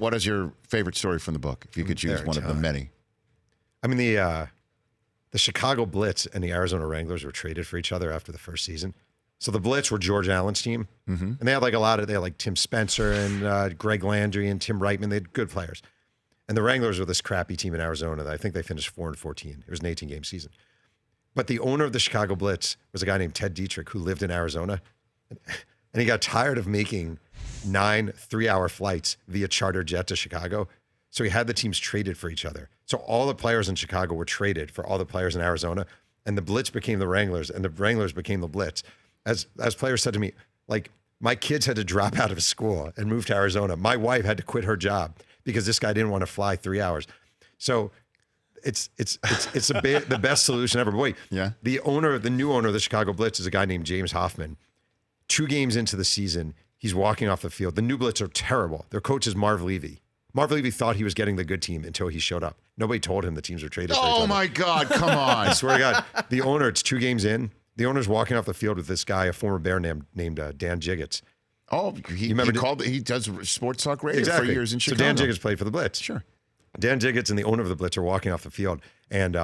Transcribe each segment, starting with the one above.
What is your favorite story from the book, if you could choose one of the many? I mean, the Chicago Blitz and the Arizona Wranglers were traded for each other after the first season. So the Blitz were George Allen's team, and they had they had like Tim Spencer and Greg Landry and Tim Reitman. They had good players. And the Wranglers were this crappy team in Arizona that I think they finished 4-14. It was an 18-game season. But the owner of the Chicago Blitz was a guy named Ted Dietrich who lived in Arizona. And he got tired of making 9 3-hour flights via charter jet to Chicago. So he had the teams traded for each other. So all the players in Chicago were traded for all the players in Arizona. And the Blitz became the Wranglers, and the Wranglers became the Blitz. As players said to me, like, my kids had to drop out of school and move to Arizona. My wife had to quit her job because this guy didn't want to fly 3 hours. So it's the best solution ever. But wait, the new owner of the Chicago Blitz is a guy named James Hoffman. 2 games into the season, he's walking off the field. The new Blitz are terrible. Their coach is Marv Levy. Marv Levy thought he was getting the good team until he showed up. Nobody told him the teams were traded for each other. Oh, my God. Come on. I swear to God. The owner, it's 2 games in. The owner's walking off the field with this guy, a former Bear named Dan Jiggets. Oh, he does sports talk radio for years in Chicago. So Dan Jiggets played for the Blitz. Sure. Dan Jiggets and the owner of the Blitz are walking off the field. And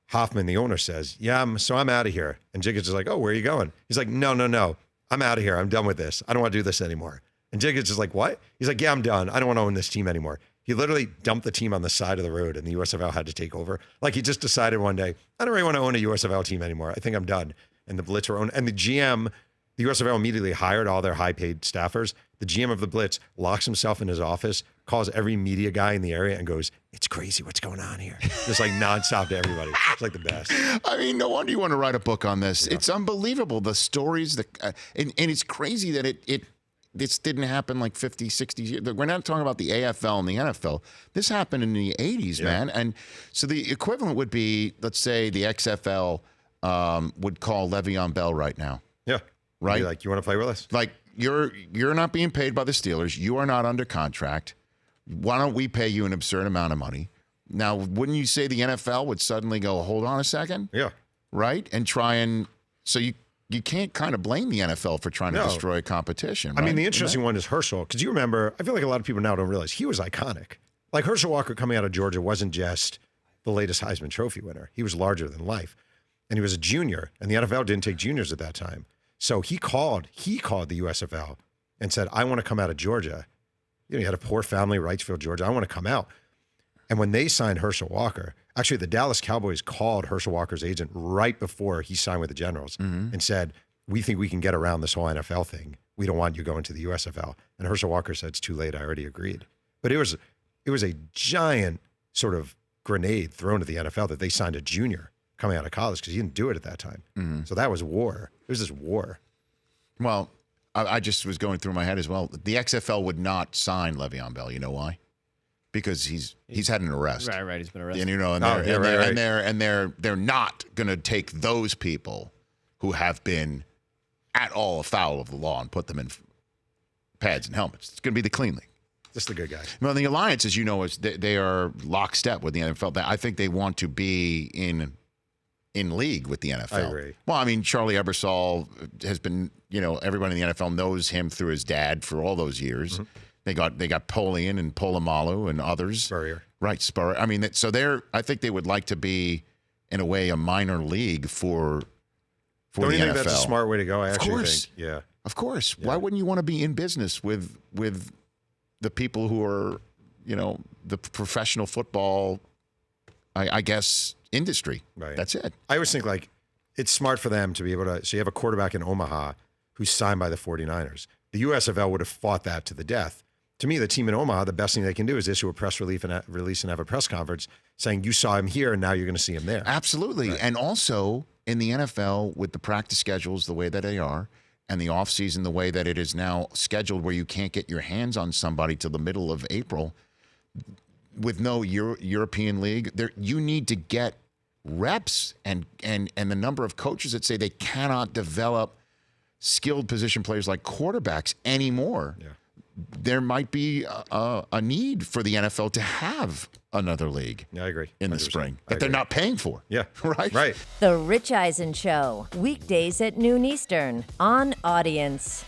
Hoffman, the owner, says, I'm out of here. And Jiggets is like, oh, where are you going? He's like, no. I'm out of here. I'm done with this. I don't want to do this anymore. And Jiggets is like, what? He's like, yeah, I'm done. I don't want to own this team anymore. He literally dumped the team on the side of the road, and the USFL had to take over. Like, he just decided one day, I don't really want to own a USFL team anymore. I think I'm done. And the Blitz were owned. And the GM, the USFL immediately hired all their high-paid staffers. The GM of the Blitz locks himself in his office, calls every media guy in the area, and goes, it's crazy what's going on here. Just like nonstop to everybody. It's like the best. I mean, no wonder you want to write a book on this. Yeah. It's unbelievable, the stories. And it's crazy that this didn't happen like 50, 60 years. We're not talking about the AFL and the NFL. This happened in the 80s, man. And so the equivalent would be, let's say the XFL would call Le'Veon Bell right now. Yeah. Right? Like, you want to play with us? Like, you're not being paid by the Steelers. You are not under contract. Why don't we pay you an absurd amount of money? Now, wouldn't you say the NFL would suddenly go, hold on a second? Yeah. Right? And try and – so you can't kind of blame the NFL for trying to destroy competition, right? I mean, the interesting one is Herschel, because you remember, I feel like a lot of people now don't realize he was iconic. Like, Herschel Walker coming out of Georgia wasn't just the latest Heisman Trophy winner. He was larger than life. And he was a junior, and the NFL didn't take juniors at that time. So he called the USFL and said, I want to come out of Georgia. You know, he had a poor family, Wrightsville, Georgia. I want to come out. And when they signed Herschel Walker, actually the Dallas Cowboys called Herschel Walker's agent right before he signed with the Generals and said, we think we can get around this whole NFL thing. We don't want you going to the USFL. And Herschel Walker said, it's too late. I already agreed. But it was a giant sort of grenade thrown at the NFL that they signed a junior coming out of college because he didn't do it at that time. So that was war. It was this war. Well, I just was going through my head as well. The XFL would not sign Le'Veon Bell. You know why? Because he's had an arrest. Right. He's been arrested. And you know, they're not going to take those people who have been at all afoul of the law and put them in pads and helmets. It's going to be the clean league. Just the good guys. Well, the Alliance, as you know, is they are lockstep with the NFL. I think they want to be in league with the NFL. I agree. Well, I mean, Charlie Ebersol has been, you know, everybody in the NFL knows him through his dad for all those years. They got Polian and Polamalu and others. Spurrier. Right, Spurrier. I mean, so I think they would like to be, in a way, a minor league for Don't the you NFL. think that's a smart way to go? I actually think. Yeah. Of course. Yeah. Why wouldn't you want to be in business with the people who are, you know, the professional football, I guess, industry? Right. That's it. I always think, like, it's smart for them to be able to. So you have a quarterback in Omaha who's signed by the 49ers. The USFL would have fought that to the death. To me, the team in Omaha, the best thing they can do is issue a press release and have a press conference saying you saw him here and now you're going to see him there. Absolutely. Right. And also in the NFL, with the practice schedules the way that they are and the offseason the way that it is now scheduled, where you can't get your hands on somebody till the middle of April with no European league, you need to get reps and the number of coaches that say they cannot develop skilled position players like quarterbacks anymore. Yeah. There might be a need for the NFL to have another league. Yeah, I agree. In the spring that they're not paying for. Yeah. Right? Right. The Rich Eisen Show, weekdays at noon Eastern on Audience.